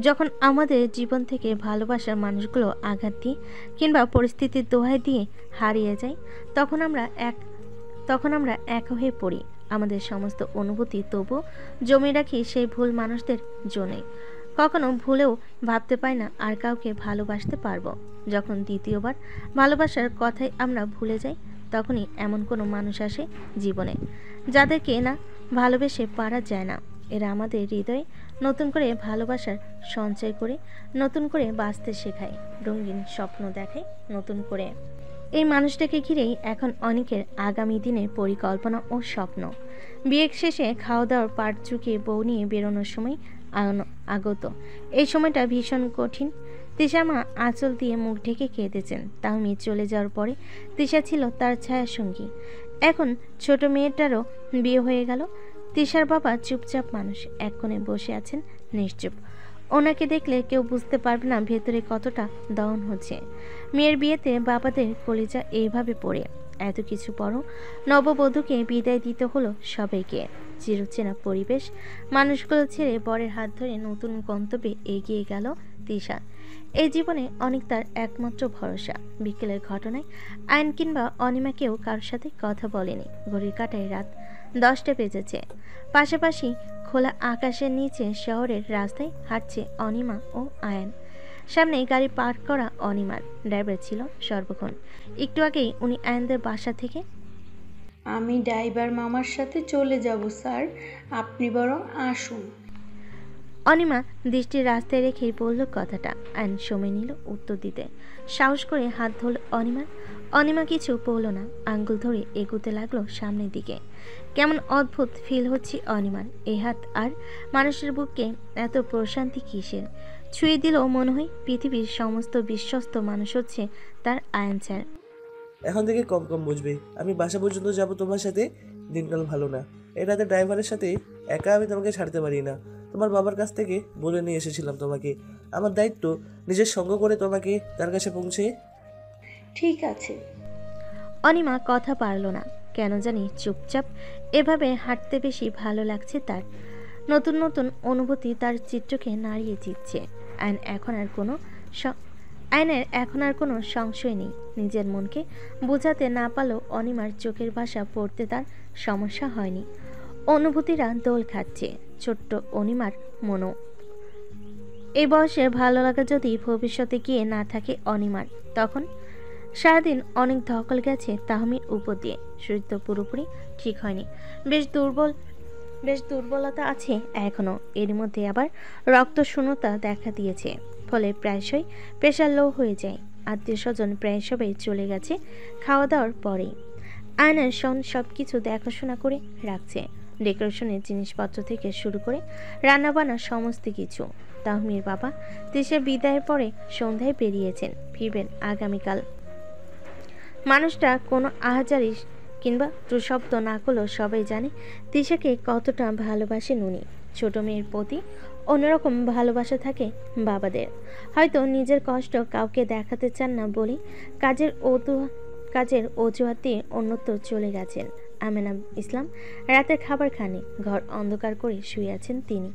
যখন আমাদের জীবন থেকে ভালোবাসার মানুষগুলো আঘাত দিয়ে কিংবা পরিস্থিতির দোহাই দিয়ে হারিয়ে যায়, তখন আমরা এক হয়ে পড়ি। আমাদের সমস্ত অনুভূতি তবু জমে রাখি সেই ভুল মানুষদের জন্যে। কখনো ভুলেও ভাবতে পাই না আর কাউকে ভালোবাসতে পারবো। যখন দ্বিতীয়বার ভালোবাসার কথাই আমরা ভুলে যাই, তখনই এমন কোনো মানুষ আসে জীবনে যাদেরকে না ভালোবেসে পারা যায় না। এরা আমাদের হৃদয়ে নতুন করে ভালোবাসার সঞ্চয় করে নতুন করে বাঁচতে শেখায়, রঙিন স্বপ্ন দেখায় নতুন করে। এই মানুষটাকে ঘিরেই এখন অনেকের আগামী দিনের পরিকল্পনা ও স্বপ্ন। বিয়ে শেষে খাওয়া দাওয়ার পাট চুকিয়ে বউ নিয়ে বেরোনোর সময় আগত। এই সময়টা ভীষণ কঠিন। তিশা মা আঁচল দিয়ে মুখ ঢেকে কেঁদেছেন। তাহমি চলে যাওয়ার পরে তিশা ছিল তার ছায়া সঙ্গী। এখন ছোট মেয়েটারও বিয়ে হয়ে গেল। তিশার বাবা চুপচাপ মানুষ, এক কোণে বসে আছেন নিশ্চুপ। ওনাকে দেখলে কেউ বুঝতে পারবে না ভেতরে কতটা দহন হচ্ছে। মেয়ের বিয়েতে বাবাদের কলিজা এইভাবে পড়ে। এত কিছু পরও নববধূকে বিদায় দিতে হলো সবাইকে। চিরচেনা পরিবেশ মানুষগুলো ছেড়ে বরের হাত ধরে নতুন গন্তব্যে এগিয়ে গেল তিশা। এই জীবনে অনেক তার একমাত্র ভরসা। বিকেলের ঘটনায় আয়ন কিংবা অনিমা কেউ কারোর সাথে কথা বলেনি। ঘড়ির কাঁটায় রাত 10টা বেজেছে। পাশাপাশি খোলা আকাশের নিচে শহরের রাস্তায় হাঁটছে অনিমা ও আয়ন। সামনে গাড়ি পার্ক করা অনিমার। ড্রাইভার ছিল সর্বক্ষণ। একটু আগেই উনি আয়নদের বাসা থেকে আমি ড্রাইভার মামার সাথে চলে যাব স্যার, আপনি বরং আসুন। অনিমা দৃষ্টি রাস্তায় রেখেই বলল কথাটা। আইন সময় নিল উত্তর দিতে। সাহস করে হাত ধরল অনিমার। অনিমা কিছু বলল না, আঙ্গুল ধরে এগুতে লাগলো সামনের দিকে। কেমন অদ্ভুত ফিল হচ্ছে অনিমার। এই হাত আর মানুষের বুকে এত প্রশান্তি কিসের? ছুঁয়ে দিলেও মনে হয় পৃথিবীর সমস্ত বিশ্বস্ত মানুষ হচ্ছে তার আয়ন স্যার। এখন থেকে কম কম বুঝবে। আমি বাসা পর্যন্ত যাব তোমার সাথে। দিনকাল ভালো না, এই রাতে ড্রাইভারের সাথে একা আমি তোমাকে ছাড়তে পারি না। তোমার বাবার কাছ থেকে বলে নিয়ে এসেছিলাম তোমাকে। আমার দায়িত্ব নিজের সঙ্গ করে তোমাকে তার কাছে পৌঁছে। ঠিক আছে। অনিমা কথা পারল না, কেন জানি চুপচাপ এভাবে হাঁটতে বেশি ভালো লাগছে তার। নতুন নতুন অনুভূতি তার চিত্রকে নাড়িয়ে দিচ্ছে। আয়নের এখন আর কোনো সংশয় নেই। নিজের মনকে বোঝাতে না পারলেও অনিমার চোখের ভাষা পড়তে তার সমস্যা হয়নি। অনুভূতিরা দোল খাচ্ছে ছোট্ট অনিমার মনও। এই বয়সে ভালো লাগা যদি ভবিষ্যতে গিয়ে না থাকে অনিমার, তখন সারাদিন অনেক ধকল গেছে তাহমির উপর দিয়ে। শরীর তো পুরোপুরি ঠিক হয়নি, বেশ দুর্বলতা আছে এখনও। এর মধ্যে আবার রক্ত শূন্যতা দেখা দিয়েছে, ফলে প্রায়শই প্রেশার লো হয়ে যায়। আত্মীয় স্বজন প্রায় সবাই চলে গেছে খাওয়া দাওয়ার পরেই। আয়নার সন সব কিছু দেখাশোনা করে রাখছে, ডেকোরেশনের জিনিসপত্র থেকে শুরু করে রান্নাবান্না সমস্ত কিছু। তাহমির বাবা দেশের বিদায়ের পরে সন্ধ্যায় বেরিয়েছেন, ফিরবেন আগামীকাল। মানুষটা কোনো আহাজারি কিংবা প্রশব্দ না করলেও সবাই জানে তিশাকে কতটা ভালোবাসেন উনি। ছোট মেয়ের প্রতি অন্যরকম ভালোবাসা থাকে বাবাদের। হয়তো নিজের কষ্ট কাউকে দেখাতে চান না বলে কাজের অজুহাত দিয়ে অন্যত্র চলে গেছেন। আমেনা ইসলাম রাতের খাবার খানে ঘর অন্ধকার করে শুয়ে আছেন তিনি।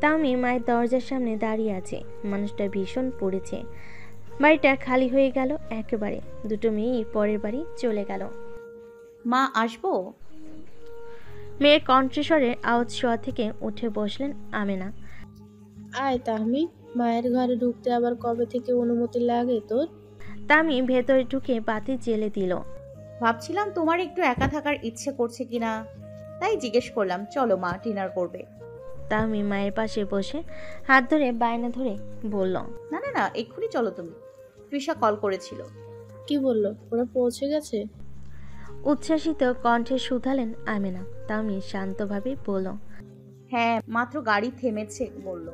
তাওমি মায়ের দরজার সামনে দাঁড়িয়ে আছে। মানুষটা ভীষণ পড়েছে। বাড়িটা খালি হয়ে গেল একেবারে। দুটো মেয়েই পরের বাড়ি চলে গেল। মা আসবো? মেয়ের কণ্ঠস্বরের আওয়াজ শোয়া থেকে উঠে বসলেন আমেনা। আয় তাহমি, মায়ের ঘরে ঢুকতে আবার কবে থেকে অনুমতি লাগে তোর? তামি ভেতরে ঢুকে বাতি জ্বেলে দিল। ভাবছিলাম তোমার একটু একা থাকার ইচ্ছে করছে কিনা, তাই জিজ্ঞেস করলাম। চলো মা, ডিনার করবে। তামি মায়ের পাশে বসে হাত ধরে বায়না ধরে বলল, না না না, এক্ষুনি চলো তুমি। তৃষা কল করেছিল। কি বললো? ওরা পৌঁছে গেছে? উচ্ছ্বাসিত কণ্ঠে শুধালেন আমেনা। তামি শান্তভাবে বলল, হ্যাঁ, মাত্র গাড়ি থেমেছে বলল।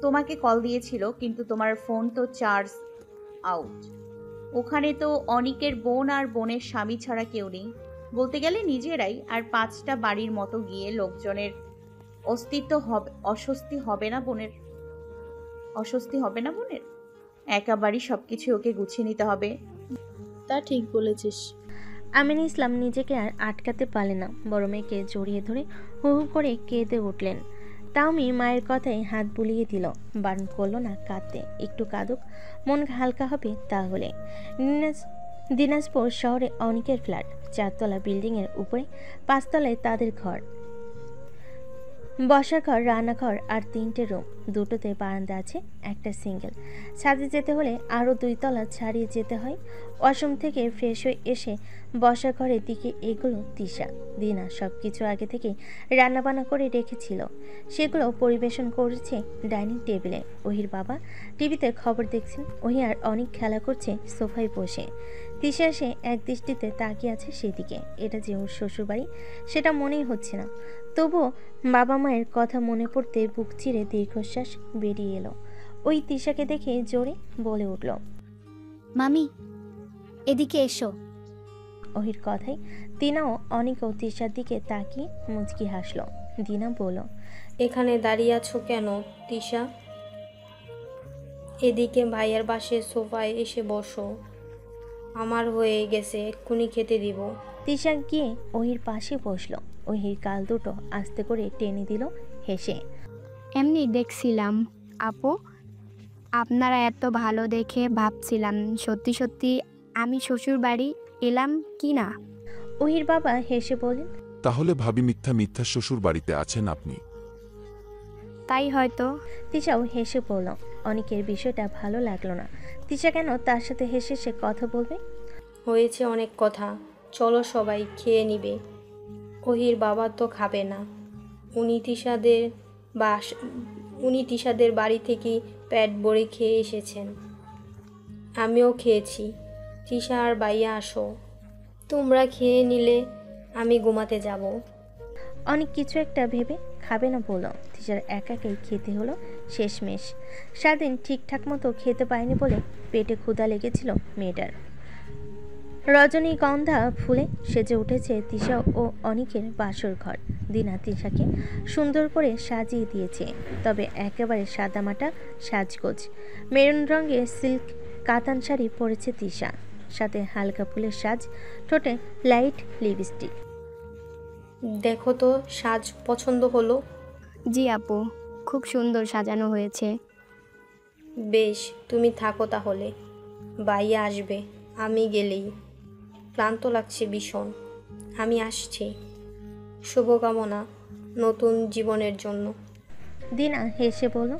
তোমাকে কল দিয়েছিল, কিন্তু তোমার ফোন তো চার্জ আউট। ওখানে তো অনিকের বোন আর বোনের স্বামী ছাড়া কেউ নেই, বলতে গেলে নিজেরাই। আর 5টা বাড়ির মতো গিয়ে লোকজনের অস্বস্তি হবে না বোনের? একা বাড়ি, সবকিছু ওকে গুছিয়ে নিতে হবে। তা ঠিক বলেছিস। আমিন ইসলাম নিজেকে আর আটকাতে পারলেন না, বড় মেয়েকে জড়িয়ে ধরে হু হু করে কেঁদে উঠলেন। তাওমি মায়ের কথায় হাত বুলিয়ে দিল, বারণ করলো না কাঁদতে, একটু কাঁদুক, মন হালকা হবে তাহলে। দিনাজপুর শহরে অনেকের ফ্ল্যাট, 4 তলা বিল্ডিংয়ের উপরে 5 তলায় তাদের ঘর, বসার ঘর, রান্নাঘর আর 3টে রুম, দুটোতে বারান্দা আছে, একটা সিঙ্গেল। ছাদে যেতে হলে আরও 2 তলা ছাড়িয়ে যেতে হয়। ওয়াশরুম থেকে ফ্রেশ হয়ে এসে বসার ঘরের দিকে এগুলো তিশা। দিনা সব কিছু আগে থেকে রান্নাবান্না করে রেখেছিল, সেগুলো পরিবেশন করেছে ডাইনিং টেবিলে। ওহির বাবা টিভিতে খবর দেখছেন, ওহি আর অনেক খেলা করছে সোফায় বসে। তিশা এসে এক দৃষ্টিতে তাকিয়ে আছে সেদিকে। এটা যে ওর শ্বশুরবাড়ি সেটা মনেই হচ্ছে না, তবুও বাবা মায়ের কথা মনে পড়তে বুক চিরে দীর্ঘশ্বাস বেরিয়ে এলো। ওই তিশাকে দেখে জোরে বলে উঠল, মামি এদিকে এসো। ওহির কথায় দিনাও অনেকও তিশার দিকে তাকিয়ে মুচকি হাসলো। দিনা বলল, এখানে দাঁড়িয়ে আছো কেন তিশা? এদিকে ভাইয়ার পাশে সোফায় এসে বসো, আমার হয়ে গেছে, এক্ষুনি খেতে দিব। তিশা গিয়ে ওহির পাশে বসলো। ওহির গাল দুটো আস্তে করে টেনে দিল হেসে। এমনি দেখছিলাম আপু, আপনারা এত ভালো দেখে ভাবছিলাম সত্যি সত্যি আমি শ্বশুর বাড়ি এলাম কি না। ওহির বাবা হেসে বলেন, তাহলে ভাবি মিথ্যা মিথ্যা শ্বশুর বাড়িতে আছেন আপনি। তাই হয়তো। তিশাও হেসে বলল। অনেকের বিষয়টা ভালো লাগলো না। তিশা কেন তার সাথে হেসে সে কথা বলবে? হয়েছে অনেক কথা, চলো সবাই খেয়ে নিবে। ওহির বাবা তো খাবে না, উনি তিশাদের বাড়ি থেকে পেট ভরে খেয়ে এসেছেন, আমিও খেয়েছি। তিশা আর ভাইয়া আসো, তোমরা খেয়ে নিলে আমি ঘুমাতে যাব। অনেক কিছু একটা ভেবে খাবে না বলল। তিশার একাকেই খেতে হলো শেষমেশ। সারাদিন ঠিকঠাক মতো খেতে পায়নি বলে পেটে ক্ষুধা লেগেছিল মেয়েটার। রজনীগন্ধা ফুলে সেজে উঠেছে তিশা ও অনিকের বাসর ঘর। দিনা তিশাকে সুন্দর করে সাজিয়ে দিয়েছে, তবে একেবারে সাদামাটা সাজগোজ। মেরুন রঙের সিল্ক কাতান শাড়ি পরেছে তিশা, সাথে হালকা ফুলের সাজ, ঠোঁটে লাইট লিপস্টিক। দেখো তো সাজ পছন্দ হলো? জি আপু, খুব সুন্দর সাজানো হয়েছে। বেশ, তুমি থাকো তাহলে, ভাইয়া আসবে আমি গেলেই। ক্লান্ত লাগছে ভীষণ, আমি আসছি। শুভকামনা নতুন জীবনের জন্য। দিনা হেসে বলল।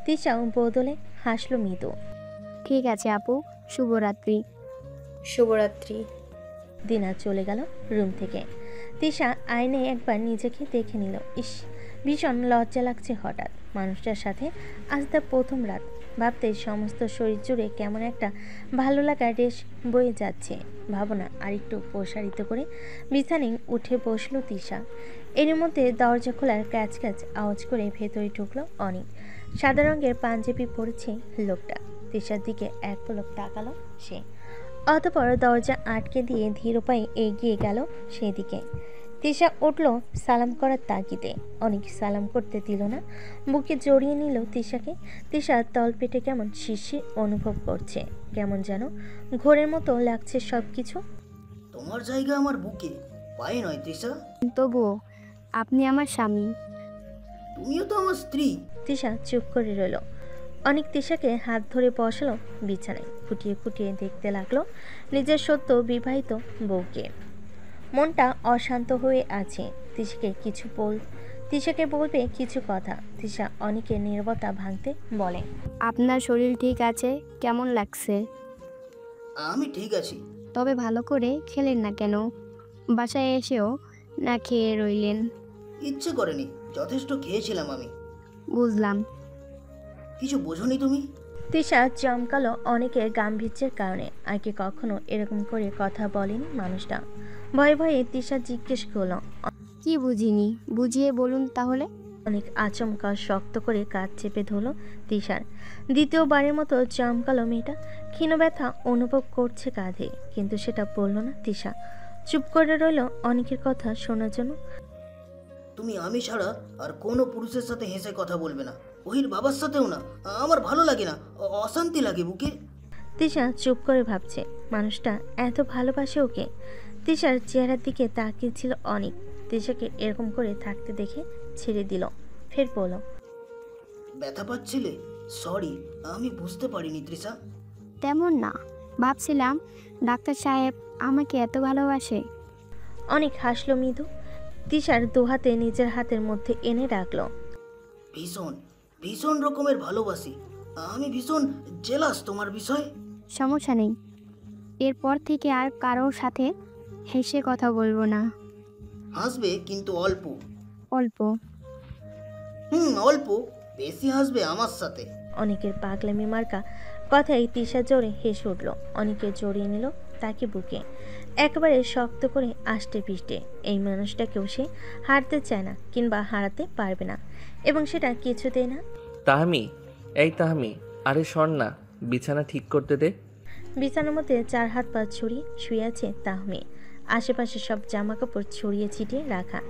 তিশাও বদলে হাসলো মৃদু। ঠিক আছে আপু, শুভরাত্রি। শুভরাত্রি। দিনা চলে গেল রুম থেকে। তিশা আয়নায় একবার নিজেকে দেখে নিল। ইস, ভীষণ লজ্জা লাগছে হঠাৎ। মানুষটার সাথে আজ তার প্রথম রাত, ভাবতে সমস্ত শরীর জুড়ে কেমন একটা ভালো লাগা রেশ বয়ে যাচ্ছে। ভাবনা আরেকটু প্রসারিত করে বিছানায় উঠে বসলো তিশা। এর মধ্যে দরজা খোলার ক্যাচ ক্যাচ আওয়াজ করে ভেতরে ঢুকলো অনেক। সাদা রঙের পাঞ্জাবি পরেছে লোকটা। তিশার দিকে এক পলক তাকালো সে, অতঃপর দরজা আটকে দিয়ে ধীর পায়ে এগিয়ে গেল সেদিকে। তিশা উঠল সালাম করার তাগিদে। অনেক সালাম করতে দিল না, বুকে জড়িয়ে নিল তিশাকে। তিশা তলপেটে কেমন শিরশির অনুভব করছে, কেমন যেন ঘোরের মতো লাগছে সব কিছু। তোমার জায়গা আমার বুকে, পায়ে নয় তিশা। তবুও আপনি আমার স্বামী। তুমিও তো আমার স্ত্রী। তিশা চুপ করে রইল। অনেক তিশাকে হাত ধরে বসালো বিছানায়। খুঁটিয়ে খুঁটিয়ে দেখতে লাগলো নিজের সদ্য বিবাহিত বউকে। মনটা অশান্ত হয়ে আছে। তিশাকে বলবে কিছু কথা। তিশা অনেকের নীরবতা ভাঙতে বলে, আপনার শরীর ঠিক আছে? কেমন লাগছে? আমি ঠিক আছি। তবে ভালো করে খেলেন না কেন? বাসায় এসেও না খেয়ে রইলেন। ইচ্ছে করেনি, যথেষ্ট খেয়েছিলাম আমি। বুঝলাম। কিছু বোঝোনি তুমি? তিশা চমকালো অনেকের গাম্ভীর্যের কারণে। আগে কখনো এরকম করে কথা বলেনি মানুষটা। ভয়ে ভয়ে তিশা জিজ্ঞেস করলো, কি বুঝিনি? বুঝিয়ে বলুন তাহলে। অনেক আচমকা শক্ত করে কাঁধ চেপে ধরল তিশার। দ্বিতীয়বারের মতো চমকালো মেয়েটা। ক্ষীণ ব্যথা অনুভব করছে কাঁধে, কিন্তু সেটা বলল না তিশা। চুপ করে রইল অনেকের কথা শোনার জন্য। তুমি আমি ছাড়া আর কোনো পুরুষের সাথে হেসে কথা বলবে না, ওহির বাবার সাথেও না। আমার ভালো লাগে না, অশান্তি লাগে বুকে। তিশা চুপ করে ভাবছে, মানুষটা এত ভালোবাসে ওকে। তিশার চেহারার দিকে তাকিয়েছিল অনেক। তিশাকে এরকম করে থাকতে দেখে ছেড়ে দিল। ফের বলল, ব্যথা পাচ্ছিলে? সরি, আমি বুঝতে পারিনি তৃষা। তেমন না, ভাবছিলাম ডাক্তার সাহেব আমাকে এত ভালোবাসে। অনেক হাসলো মৃদু। তিশার দুহাতে নিজের হাতের মধ্যে এনে রাখলো। ভীষণ ভীষণ রকমের ভালোবাসি। আমি ভীষণ জেলাস তোমার বিষয়। সমস্যা নেই, এরপর থেকে আর কারোর সাথে হেসে কথা বলবো না। হাসবে কিন্তু অল্প। অল্প? অল্প। বেশি হাসবে আমার সাথে। অনেকের পাগলামি মার্কা কথায় তিশা জোরে হেসে উঠল। অনেকে জড়িয়ে নিল তাকে বুকে, একেবারে শক্ত করে আষ্টে পিষ্টে। এই মানুষটাকেও সে হারতে চায় না কিংবা হারাতে পারবে না, এবং সেটা কিছুতেই না। তাহমি, এই তাহমি, আরে শোন না, বিছানা ঠিক করতে দে। বিছানার মধ্যে 4 হাত পা ছড়িয়ে শুয়ে আছে তাহমি। আশেপাশে সব জামা কাপড় ছড়িয়ে ছিটিয়ে রাখা।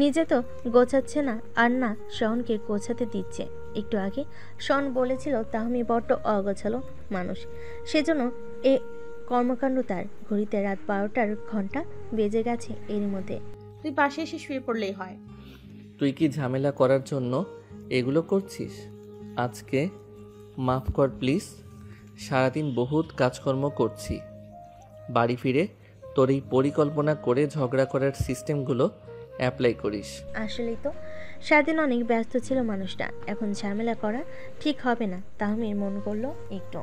নিজে তো গোছাচ্ছে না, আর না শহনকে গোছাতে দিচ্ছে। একটু আগে শহন বলেছিল তাহমি বড্ড অগোছালো মানুষ, সেজন্য এ কর্মকাণ্ড তার। ঘড়িতে রাত 12টার ঘন্টা বেজে গেছে। এর মধ্যে তুই পাশে এসে শুয়ে পড়লেই হয়। তুই কি ঝামেলা করার জন্য এগুলো করছিস? আজকে মাফ কর প্লিজ। সারাদিন বহুত কাজকর্ম করছি, বাড়ি ফিরে তোর এই পরিকল্পনা করে ঝগড়া করার সিস্টেমগুলো অ্যাপ্লাই করিস। আসলেই তো সারাদিন অনেক ব্যস্ত ছিল মানুষটা। এখন ঝামেলা করা ঠিক হবে না। তাহমির মন করলো একটু।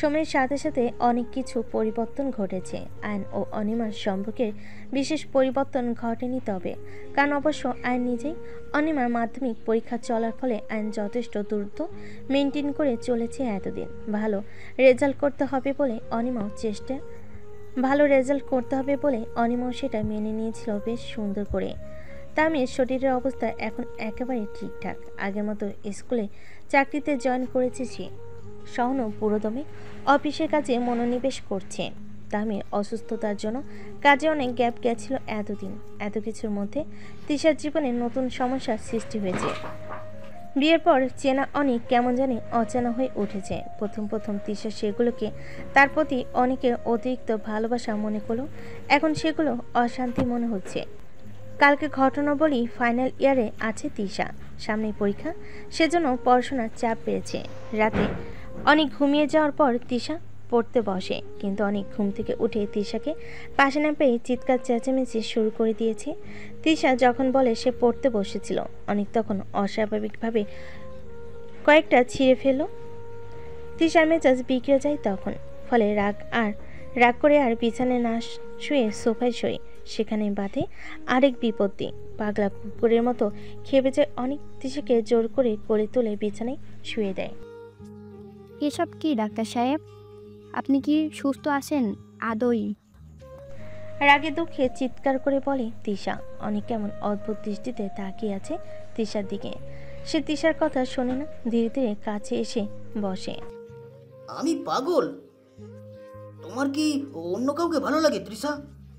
সময়ের সাথে সাথে অনেক কিছু পরিবর্তন ঘটেছে। আইন ও অনিমার সম্পর্কের বিশেষ পরিবর্তন ঘটেনি তবে, কারণ অবশ্য আইন নিজেই অনিমার মাধ্যমিক পরীক্ষা চলার ফলে আইন যথেষ্ট দ্রুত মেনটেন করে চলেছে এতদিন। ভালো রেজাল্ট করতে হবে বলে অনিমাও সেটা মেনে নিয়েছিল বেশ সুন্দর করে। তামির শরীরের অবস্থা এখন একেবারে ঠিকঠাক। আগের মতো স্কুলে চাকরিতে জয়েন করেছে সে। শহনও পুরোদমে অফিসের কাজে মনোনিবেশ করছে। তামির অসুস্থতার জন্য কাজে অনেক গ্যাপ গেছিল এতদিন। এত কিছুর মধ্যে তিশার জীবনে নতুন সমস্যার সৃষ্টি হয়েছে। বিয়ের পর চেনা অনেক কেমন জানি অচেনা হয়ে উঠেছে। প্রথম তিশা সেগুলোকে তার প্রতি অনেকের অতিরিক্ত ভালোবাসা মনে করলো, এখন সেগুলো অশান্তি মনে হচ্ছে। কালকে ঘটনা বলি, ফাইনাল ইয়ারে আছে তিশা, সামনে পরীক্ষা, সেজন্য পড়াশোনার চাপ পেয়েছে। রাতে অনেক ঘুমিয়ে যাওয়ার পর তিশা পড়তে বসে, কিন্তু অনেক ঘুম থেকে উঠে তিশাকে পাশে না পেয়ে চিৎকার চেঁচামেচি শুরু করে দিয়েছে। তিশা যখন বলে সে পড়তে বসেছিল, অনেক তখন অস্বাভাবিকভাবে কয়েকটা ছিঁড়ে ফেলল। তিশার মেজাজ বিগড়ে যায় তখন। ফলে রাগ করে আর বিছানায় না শুয়ে সোফায় শোয়। সেখানে বাঁধে আরেক বিপত্তি। পাগলা কুকুরের মতো খেপে যায় অনেক। তিশাকে জোর করে কোলে তুলে বিছানায় শুয়ে দেয়। এসব কি ডাক্তার সাহেব? আপনি কি সুস্থ আছেন আদৌ? রাগে দুঃখে চিৎকার করে বলে তিশা। অনেক কেমন অদ্ভুত দৃষ্টিতে তাকিয়ে আছে তিশার দিকে। সে তিশার কথা শোনে না, ধীরে ধীরে কাছে এসে বসে। আমি পাগল? তোমার কি অন্য কাউকে ভালো লাগে তৃষা?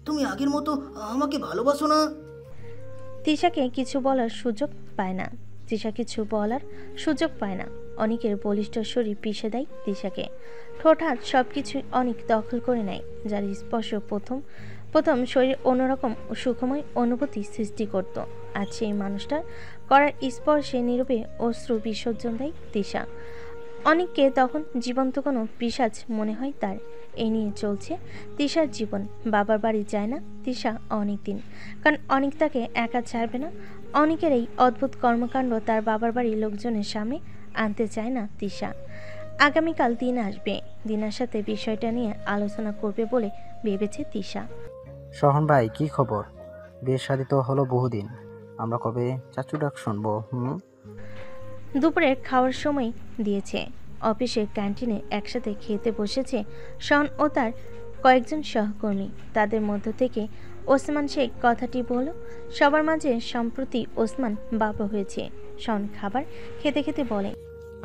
তুমি আগের মতো আমাকে ভালোবাসো না? তিশাকে কিছু বলার সুযোগ পায় না। অনেকের বলিষ্ঠ শরীর পিষে দেয় তিশাকে। ঠোঁট হাত সবকিছু অনেক দখল করে নেয়, যার স্পর্শ প্রথম শরীর অন্যরকম সুখময় অনুভূতি সৃষ্টি করত। আজ সেই মানুষটার করার স্পর্শে নীরবে অশ্রু বিসর্জন দেয় তিশা। অনেককে তখন জীবন্ত কোনো পিশাচ মনে হয় তার। এই নিয়ে চলছে তিশার জীবন। বাবার বাড়ি যায় না তিশা অনেক দিন, কারণ অনেক তাকে একা ছাড়বে না। অনেকের এই অদ্ভুত কর্মকাণ্ড তার বাবার বাড়ির লোকজনের সামনে আনতে চায় না তিশা। আগামীকাল দিন আসবে, দিনার সাথে বিষয়টা নিয়ে আলোচনা করবে বলে ভেবেছে তিশা। শহন ভাই, কি খবর? বিয়ের শাদী তো হলো বহুদিন, আমরা কবে চাচু ডাক শুনবো? দুপুরে খাওয়ার সময় দিয়েছে। অফিসের ক্যান্টিনে একসাথে খেতে বসেছে শন ও তার কয়েকজন সহকর্মী। তাদের মধ্য থেকে ওসমান শেখ কথাটি বলল। সবার মাঝে সম্প্রতি ওসমান বাবা হয়েছে। শন খাবার খেতে খেতে বলে,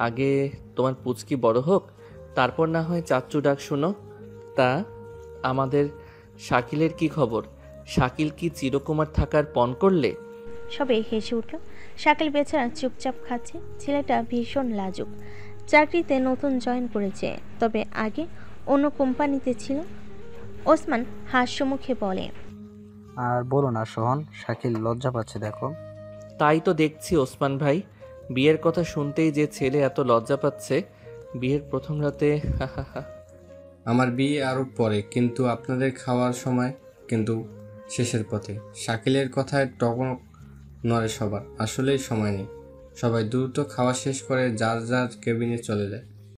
আগে তোমার পুচকি বড় হোক, তারপর না হয় চাচ্চু ডাক শুনো। তা আমাদের শাকিলের কি খবর? শাকিল কি চিরকুমার থাকার পণ করলে? সবে হেসে উঠল। শাকিল বেচারা চুপচাপ খাচ্ছে। ছেলেটা ভীষণ লাজুক। চাকরিতে নতুন জয়েন করেছে, তবে আগে অন্য কোম্পানিতে ছিল। ওসমান হাস্যমুখে বলে, আর বলো না সোহন, শাকিল লজ্জা পাচ্ছে দেখো। তাই তো দেখছি ওসমান ভাই, বিয়ের কথা শুনতেই যে ছেলে এত লজ্জা পাচ্ছে। বিয়ের প্রথম রাতে আমার বিয়ে আরও পরে, কিন্তু আপনাদের খাওয়ার সময় কিন্তু শেষের পথে। শাকিলের কথায় টনক নড়ে সবার। আসলেই সময় নেই, সবাই দ্রুত খাওয়া শেষ করে যার যার কেবিনে চলে যায়।